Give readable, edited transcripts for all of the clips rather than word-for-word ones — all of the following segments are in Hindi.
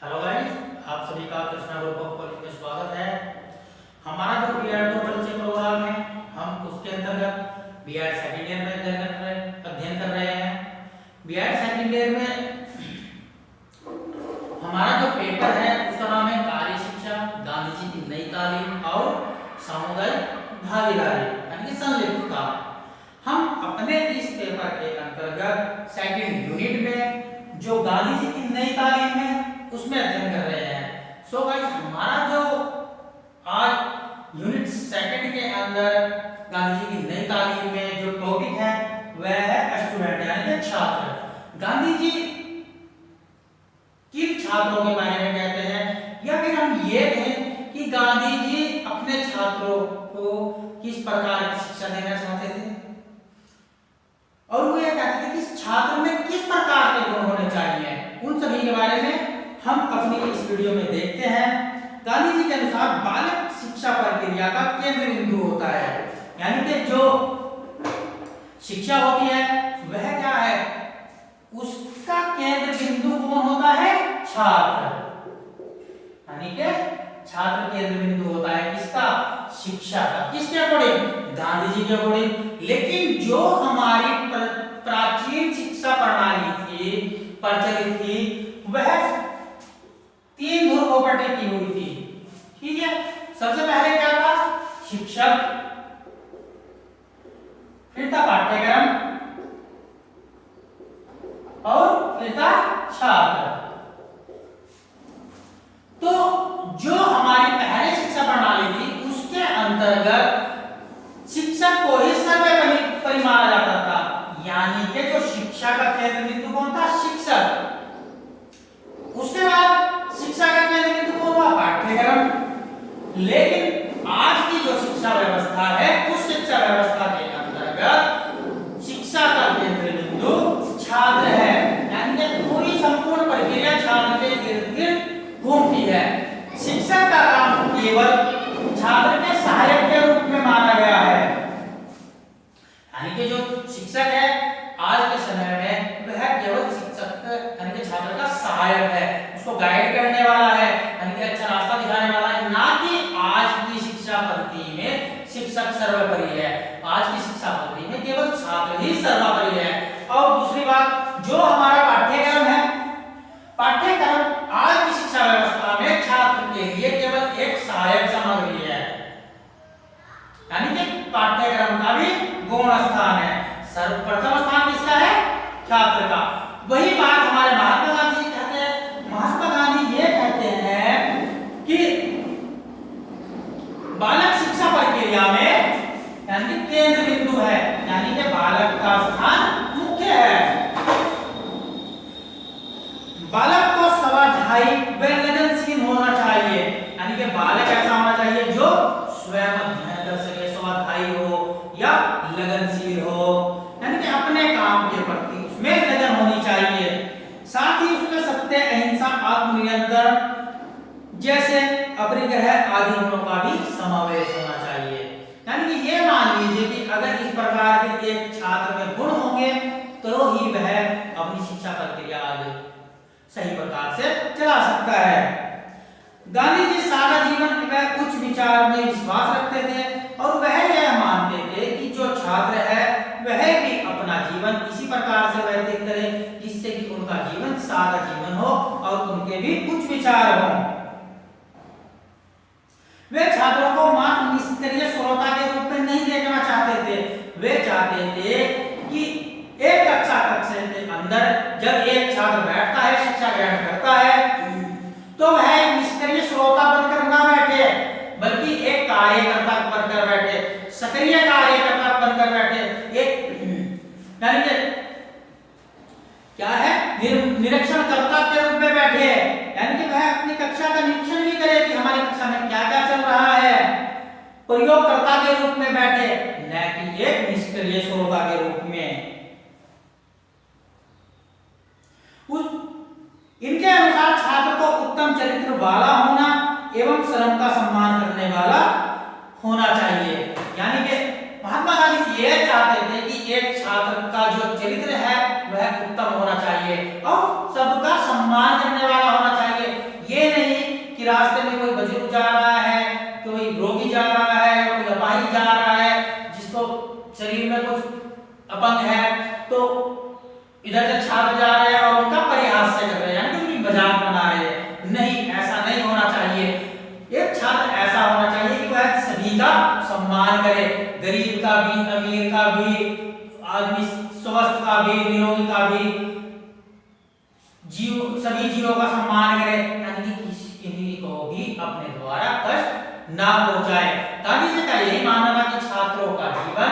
हेलो गाइस, आप सभी का कृष्णा ग्रुप ऑफ कॉलेज में स्वागत है। हमारा जो बीएड 2 परिचय प्रोग्राम है, हम उसके अंतर्गत बीएड सेकंड ईयर में अध्ययन कर रहे हैं। बीएड सेकंड ईयर में हमारा जो पेपर है उसका नाम है कार्य शिक्षा, गांधी जी की नई तालीम और सामुदायिक भागीदारी यानी कि संलिप्तता। हम अपने इस पेपर के अंतर्गत सेकंड यूनिट में जो गांधी जी की नई तालीम है उसमें अध्ययन कर रहे हैं। सो गाइस, हमारा जो आज यूनिट सेकंड के अंदर गांधी जी की नई तालीम में जो टॉपिक है वह है स्टूडेंट यानी कि छात्र। गांधी जी किन छात्रों के बारे में कहते हैं, या फिर हम ये कहें कि गांधी जी अपने छात्रों को किस प्रकार की शिक्षा देना चाहते थे, और वो ये कहते थे कि छात्र में किस प्रकार के गुण होने चाहिए, उन सभी के बारे में हम अपनी इस वीडियो में देखते हैं। गांधी जी के अनुसार बालक शिक्षा प्रक्रिया का केंद्र बिंदु होता है, यानी कि जो शिक्षा होती है वह क्या है, उसका केंद्र बिंदु कौन होता है, छात्र। यानी कि छात्र केंद्र बिंदु होता है किसका, शिक्षा का। किसके अकॉर्डिंग, गांधी जी के अकॉर्डिंग। लेकिन जो हमारी प्राचीन शिक्षा प्रणाली थी, प्रचलित थी, वह 3 ध्रुवों पर टिकी हुई थी। ठीक है, सबसे पहले क्या था, शिक्षक, फिर था पाठ्यक्रम और फिर था छात्र। तो जो हमारी पहले शिक्षा प्रणाली थी उसके अंतर्गत शिक्षक को ही सर्वोपरि माना जाता था, यानी कि जो शिक्षा का केंद्र बिंदु कौन था, शिक्षक। उसके बाद शिक्षा का केंद्र बिंदु कौन हुआ, पाठ्यक्रम। लेकिन आज की जो शिक्षा व्यवस्था है उस शिक्षा व्यवस्था के अंतर्गत शिक्षा का केंद्र बिंदु छात्र है, यानी कि पूरी संपूर्ण प्रक्रिया छात्र के इर्द गिर्द घूमती है। शिक्षक का काम केवल छात्र के सहायक के रूप में माना गया है, यानी कि जो शिक्षक है आज के समय में वह केवल शिक्षक यानी कि छात्र का सहायक है, उसको गाइड करने वाला है, यानी कि अच्छा रास्ता दिखाने वाला है, ना कि आज की शिक्षा पद्धति में शिक्षक सर्वोपरि है। आज की शिक्षा पद्धति में केवल छात्र ही सर्वोपरि है। और दूसरी बात, जो हमारा पाठ्यक्रम है, पाठ्यक्रम आज की शिक्षा व्यवस्था में छात्र के लिए केवल एक सहायक सामग्री है, यानी कि पाठ्यक्रम का भी गौण स्थान है। सर्वप्रथम स्थान किसका है, छात्र का। वही बात हमारे महात्मा गांधी जी कहते हैं। महात्मा गांधी ये कहते हैं कि बालक शिक्षा प्रक्रिया में यानी कि केंद्र बिंदु है, यानी कि बालक का स्थान मुख्य है। बालक को स्वाध्यायी व लगनशील होना चाहिए, यानी कि बालक ऐसा होना चाहिए जो स्वयं अध्ययन कर सके, स्वाध्यायी हो या लगनशील हो, यानी कि अपने काम के प्रति उसमें लगन होनी चाहिए। साथ ही उसमें सत्य, अहिंसा, आत्मनियंत्रण जैसे अपरिग्रह आदि गुणों का भी समावेश होना चाहिए। यानी कि ये मान लीजिए कि अगर इस प्रकार के एक छात्र में गुण होंगे तो ही वह अपनी शिक्षा प्रक्रिया आगे सही प्रकार से चला सकता है। गांधी जी सारा जीवन में उच्च विचार में विश्वास रखते थे और वह यह मानते थे कि जो छात्र है वह भी अपना जीवन इसी प्रकार से व्यतीत करे जिससे कि उनका जीवन सादा जीवन हो और उनके भी उच्च विचार हो। वे छात्रों को मात्र निष्क्रिय श्रोता के रूप में नहीं देखना चाहते थे, वे चाहते थे कि एक कक्षा के अंदर जब एक छात्र बैठता है, शिक्षा ग्रहण करता है, तो वह एक निष्क्रिय श्रोता बनकर ना बैठे, बल्कि एक कार्यकर्ता बनकर बैठे, सक्रिय कार्यकर्ता बनकर बैठे। एक यानी कि क्या है, निरीक्षणकर्ता के रूप में बैठे, यानी कि वह अपनी कक्षा का निरीक्षण भी करे कि हमारी कक्षा में क्या क्या चल रहा है, प्रयोगकर्ता के रूप में बैठे, न कि एक निष्क्रिय श्रोता के रूप में। इनके अनुसार छात्र को उत्तम चरित्र वाला होना एवं श्रम का सम्मान करने वाला होना चाहिए। यानी कि महात्मा गांधी ये चाहते थे कि एक छात्र का जो चरित्र है वह उत्तम होना चाहिए और सबका सम्मान करने वाला होना चाहिए। कि रास्ते में कोई बुजुर्ग जा रहा है, कोई रोगी जा रहा है, कोई अपाहिज जा रहा है, जिसको शरीर में कुछ अपंग है, तो इधर से छात्र जा रहे हैं और उनका परिहास से कर रहे हैं, यानी कि उनकी मजाक बना रहे हैं। नहीं, ऐसा नहीं होना चाहिए। एक छात्र ऐसा होना चाहिए कि वह सभी का सम्मान करे, गरीब का भी, अमीर का भी, आदमी स्वस्थ का भी, निरोगी का भी, जीव सभी जीवों का सम्मान करे, यानी कि किसी को भी अपने द्वारा कष्ट ना पहुंचाए। गांधी जी का यही मानना था कि छात्रों का जीवन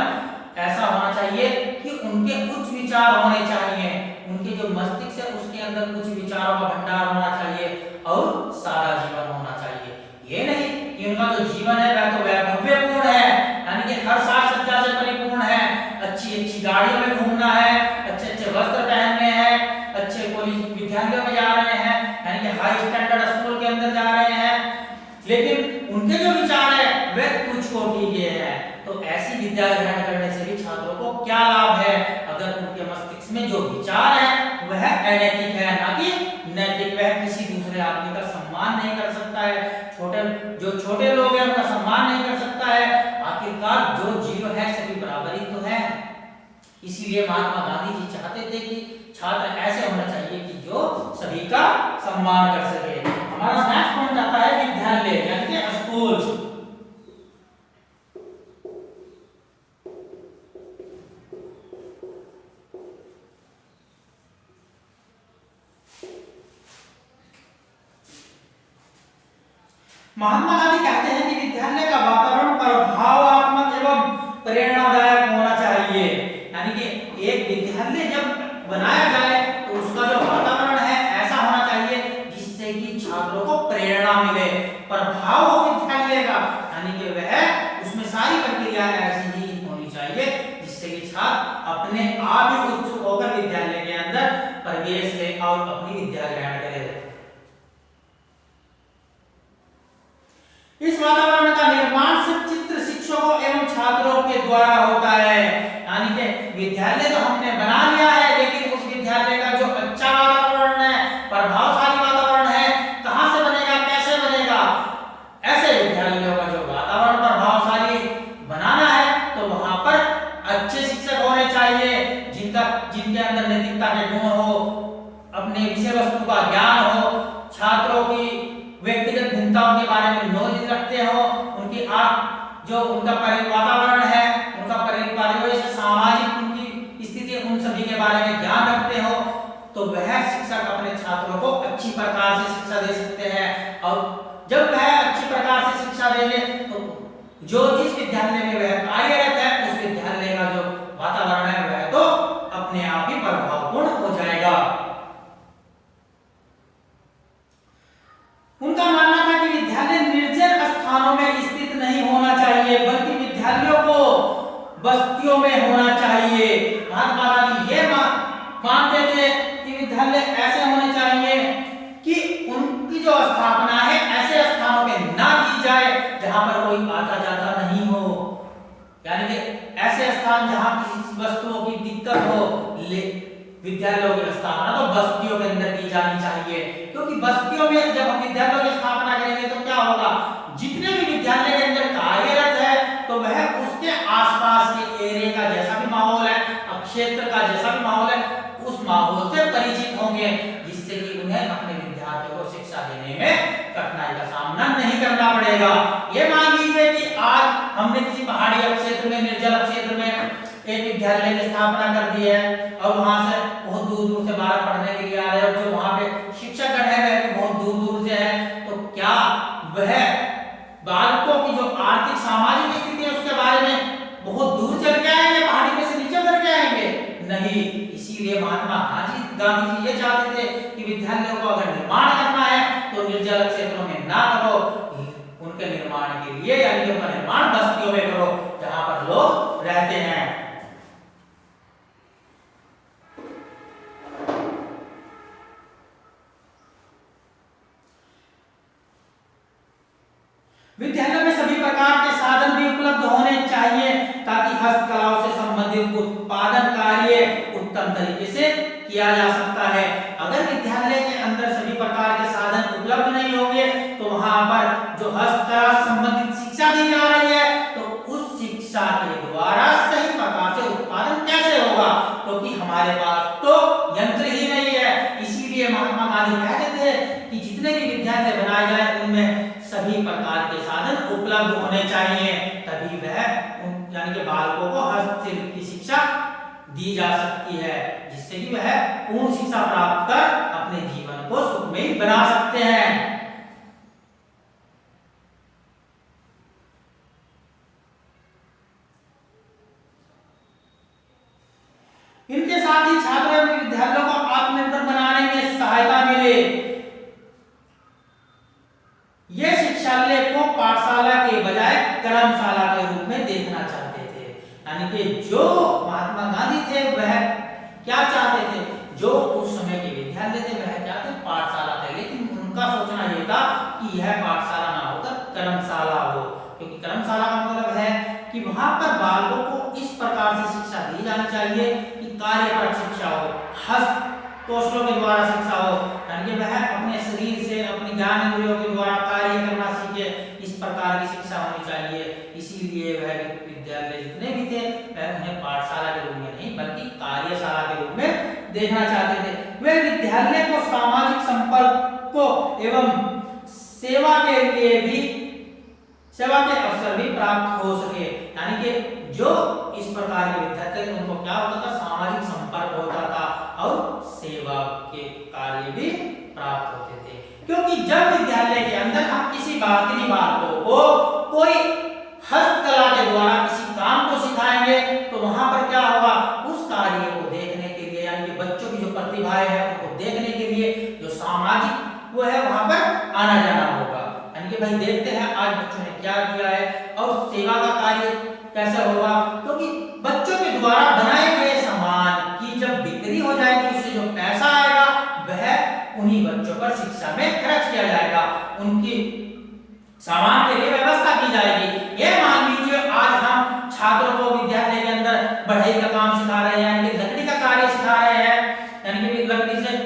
ऐसा होना चाहिए कि उनके उच्च विचार होने चाहिए, उनके जो मस्तिष्क है उसके अंदर कुछ विचारों का भंडार होना चाहिए और सादा जीवन होना चाहिए। ये नहीं कि उनका जो जीवन है वह तो वैभवपूर्ण है, यानी कि हर साज सज्जा से परिपूर्ण है, अच्छी अच्छी गाड़ियों में घूमना है, अच्छे अच्छे वस्त्र पहनने हैं, अच्छे कॉलेज विद्यालयों में जा रहे हैं, यानी कि हाई स्टैंडर्ड स्कूल के अंदर जा रहे हैं, लेकिन उनके जो विचार है वह तुच्छ कोटि के हैं। तो ऐसी विद्या ग्रहण करने से भी छात्रों को क्या लाभ है, अगर उनके मस्तिष्क में जो विचार है वह अनैतिक है ना कि नैतिक। वह किसी दूसरे आदमी का सम्मान नहीं कर सकता है, जो छोटे लोग हैं उनका सम्मान नहीं कर सकता है। आखिरकार जो जीव है सभी बराबर ही तो है। इसीलिए महात्मा गांधी जी चाहते थे कि छात्र ऐसे होना चाहिए कि जो सभी का सम्मान कर सके। हमारा नेक्स्ट पॉइंट आता है विद्यालय यानी कि स्कूल। महात्मा गांधी कहते हैं कि विद्यालय का वातावरण प्रभावात्मक एवं प्रेरणादायक होना चाहिए, यानी कि एक विद्यालय जब बनाया जाए तो उसका जो वातावरण है ऐसा होना चाहिए जिससे कि छात्रों को प्रेरणा मिले, प्रभाव हो विद्यालय का, यानी कि वह उसमें सारी प्रक्रियाएं ऐसी ही होनी चाहिए जिससे कि छात्र अपने आप ही उत्सुक होकर विद्यालय के अंदर प्रवेश ले और अपनी विद्या ग्रहण करे। इस वातावरण का निर्माण सचित्र शिक्षकों एवं छात्रों के द्वारा होता है, यानी कि विद्यालय तो हमने बना लिया है, लेकिन उस विद्यालय का जो अच्छा वातावरण है, प्रभावशाली वातावरण है, कहां से बनेगा, कैसे बनेगा? ऐसे विद्यालयों का जो वातावरण प्रभावशाली बनाना है तो वहां पर अच्छे शिक्षक होने चाहिए, जिनके अंदर नैतिकता के गुण हो, अपने विषय वस्तु का ज्ञान हो, छात्रों की व्यक्तिगत भिन्नताओं के बारे में नॉलेज रखते हो, उनकी जो उनका वातावरण है, उनका परिवेश, सामाजिक उनकी स्थिति, उन सभी के बारे में ज्ञान रखते हो, तो वह शिक्षक अपने छात्रों को अच्छी प्रकार से शिक्षा दे सकते हैं। और जब वह अच्छी प्रकार से शिक्षा देंगे तो जो जिस विद्यालय में वह कार्यरत है उस विद्यालय का जो वातावरण है वह तो अपने आप ही प्रभावपूर्ण हो जाएगा। उनका मानना था कि विद्यालय निर्जन स्थानों में स्थित नहीं होना चाहिए, बल्कि विद्यालयों को बस्तियों में होना चाहिए। महात्मा गांधी ये मानते थे कि विद्यालय ऐसे होने चाहिए कि उनकी जो स्थापना है ऐसे स्थानों में ना की जाए जहां पर कोई आता जाता नहीं हो, यानी कि ऐसे स्थान जहां किसी वस्तुओं की दिक्कत हो। विद्यालयों की स्थापना तो बस्तियों के अंदर की जानी चाहिए, क्योंकि बस्तियों में जब हम विद्यालयों की स्थापना करेंगे तो क्या होगा, जितने भी विद्यालय के अंदर कार्यरत है तो वह उसके आसपास के एरिया का जैसा भी माहौल है, क्षेत्र का जैसा भी माहौल है, उस माहौल से परिचित होंगे, जिससे कि उन्हें अपने विद्यार्थियों को शिक्षा देने में कठिनाई का सामना नहीं करना पड़ेगा। ये मान लीजिए कि आज हमने किसी पहाड़ी क्षेत्र में, निर्जल क्षेत्र में एक विद्यालय की स्थापना कर दी है और वहां से बहुत दूर दूर से बालक पढ़ने के लिए आ रहे हैं, और जो वहां पे शिक्षकगण है वह भी बहुत दूर दूर से है, तो क्या वह बालकों की जो आर्थिक सामाजिक स्थिति है उसके बारे में बहुत दूर चल के आएंगे, पहाड़ी में से नीचे उतर के आएंगे? नहीं। इसीलिए महात्मा गांधी जी ये चाहते थे कि विद्यालयों को अगर निर्माण करना है तो निर्जल क्षेत्रों में ना करो, उनके निर्माण के लिए यानी कि उनका निर्माण बस्तियों में करो जहां पर लोग रहते हैं। विद्यालय में सभी प्रकार के साधन भी उपलब्ध होने चाहिए ताकि हस्तकलाओं से संबंधित उत्पादन कार्य उत्तम तरीके से किया जा सकता है। अगर विद्यालय के अंदर सभी प्रकार के साधन उपलब्ध नहीं होंगे तो वहां वहां पर जो हस्तकला संबंधित शिक्षा दी जा रही है, तो उस शिक्षा के द्वारा सही प्रकार से उत्पादन कैसे होगा, क्योंकि हमारे पास तो यंत्र ही नहीं है। इसीलिए महात्मा गांधी कहते थे कि जितने भी विद्यालय बनाए जाए उनमें सभी प्रकार के साधन उपलब्ध होने चाहिए, तभी वह यानी कि बालकों को हस्तशिल्प की शिक्षा दी जा सकती है, जिससे कि वह पूर्ण शिक्षा प्राप्त कर अपने जीवन को सुखमय बना सकते हैं। इनके साथ ही छात्रों एवं विद्यार्थियों को आत्मनिर्भर बनाने में सहायता मिले। ये शिक्षालय को पाठशाला के बजाय कर्मशाला के रूप में देखना चाहते थे। यानी कि जो महात्मा गांधी थे वह क्या चाहते थे, जो उस समय के विद्यालय थे वह क्या थे, पाठशाला थे, लेकिन उनका सोचना यह था कि यह पाठशाला ना होकर कर्मशाला हो, क्योंकि कर्मशाला का मतलब है कि वहां पर बालकों को इस प्रकार से शिक्षा दी जानी चाहिए कि कार्यपरक शिक्षा हो, हस्त कौशलों के द्वारा शिक्षा हो, यानी कि वह अपने शरीर से अपने ज्ञान इंद्रियों के द्वारा कार्य करना सीखे, इस प्रकार की शिक्षा होनी चाहिए। इसीलिए वह विद्यालय जितने भी थे वह उन्हें पाठशाला के रूप में नहीं बल्कि कार्यशाला के रूप में देखना चाहते थे। वे विद्यालय को सामाजिक संपर्क को एवं सेवा के अवसर भी प्राप्त हो सके, यानी कि जो इस प्रकार के विद्यार्थी थे उनको क्या होता था, सामाजिक संपर्क होता था और सेवा के कार्य भी प्राप्त होते थे। क्योंकि जब विद्यालय के अंदर हम किसी बालकों को कोई हस्तकला के द्वारा किसी काम को सिखाएंगे, तो वहां पर क्या होगा, उस कार्य को देखने के लिए यानी कि बच्चों की जो प्रतिभाएं हैं उनको देखने के लिए जो सामाजिक वो है वहां पर आना जाना होगा। यानी कि भाई देखते हैं आज बच्चों ने क्या किया है, और सेवा का कार्य कैसे होगा, क्योंकि बच्चों के द्वारा बनाए गए सामान की जब बिक्री हो जाएगी उससे जो पैसा आएगा वह उन्हीं बच्चों पर शिक्षा में खर्च किया जाएगा, उनकी सामान के लिए व्यवस्था की जाएगी। ये मान लीजिए आज हम छात्रों को विद्यालय के अंदर बढ़ई का काम सिखा रहे हैं, यानी कि लकड़ी का कार्य सिखा रहे हैं, यानी कि लकड़ी से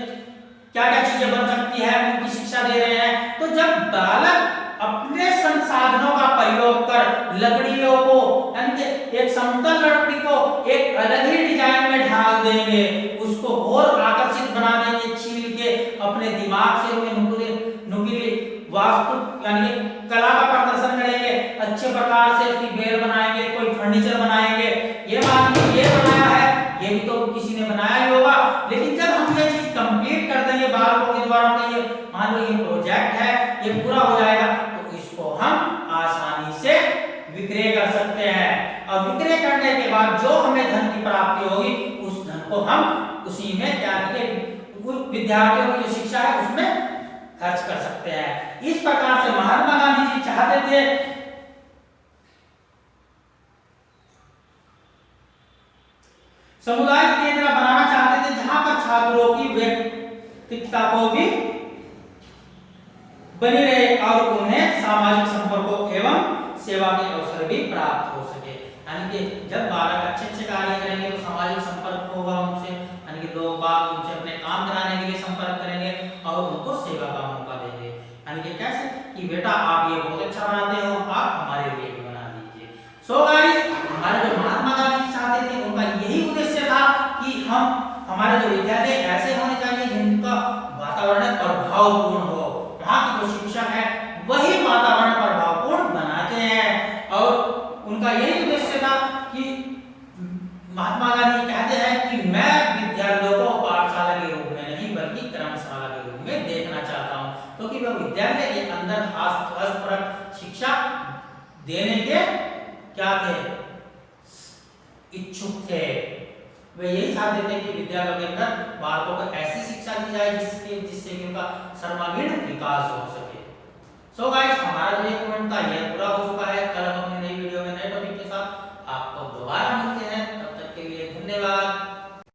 क्या क्या चीजें बन सकती है उनकी शिक्षा दे रहे हैं। तो जब बालक अपने संसाधनों का प्रयोग कर लकड़ियों को यानी कि एक समतल लकड़ी को एक अलग ही डिजाइन में ढाल देंगे, उसको और आकर्षित बना देंगे, छील के अपने दिमाग से उन्हें नुकीली वास्तु यानी कला का प्रदर्शन करेंगे, अच्छे प्रकार से उसकी बेल बनाएंगे, कोई फर्नीचर बनाएंगे। ये मान लीजिए ये बनाया है, ये भी तो किसी ने बनाया ही होगा, लेकिन जब हम ये चीज कंप्लीट कर देंगे बालकों के द्वारा, ये मान लो ये प्रोजेक्ट है, ये पूरा हो जाएगा, तो इसको हम आसानी से विक्रय कर सकते हैं, और विक्रय करने के बाद जो हमें धन की प्राप्ति होगी उस धन को हम उसी में क्या विद्यार्थियों की जो शिक्षा है उसमें खर्च कर सकते हैं। इस प्रकार से महात्मा गांधी जी चाहते थे समुदाय केंद्र बनाना चाहते थे, जहां पर छात्रों की व्यक्तित्व को भी बनी रहे और उन्हें सामाजिक संपर्कों एवं सेवा के अवसर भी प्राप्त हो सके। यानी कि जब बालक अच्छे कार्य करेंगे तो सामाजिक संपर्क होगा उनसे, यानी कि लोग बाग उनसे अपने काम कराने के लिए संपर्क करेंगे और उनको सेवा का मौका देंगे। यानी कि कैसे कि बेटा आप ये बहुत अच्छा बनाते हो, आप हमारे लिए भी बना दीजिए। सो गाइस, हमारे जो महात्मा गांधी चाहते थे उनका यही उद्देश्य था कि हमारे जो विद्यालय ऐसे होने चाहिए जिनका वातावरण प्रभावपूर्ण हो, वहां की जो शिक्षक है वही वातावरण प्रभावपूर्ण बनाते हैं। और उनका यही उद्देश्य था कि महात्मा गांधी कहते हैं कि मैं विद्यालयों को पाठशाला के रूप में नहीं बल्कि कर्मशाला के रूप में देखना चाहता हूं, क्योंकि वह विद्यालय के अंदर हस्तपरक शिक्षा देने के क्या थे, इच्छुक थे। वे यही चाहते थे कि विद्यालयों के अंदर बालकों को ऐसी शिक्षा दी जाए जिससे कि उनका सर्वांगीण विकास हो सके। सो गाइस, हमारा जो ये कमेंट था यह पूरा हो चुका है। कल हम अपने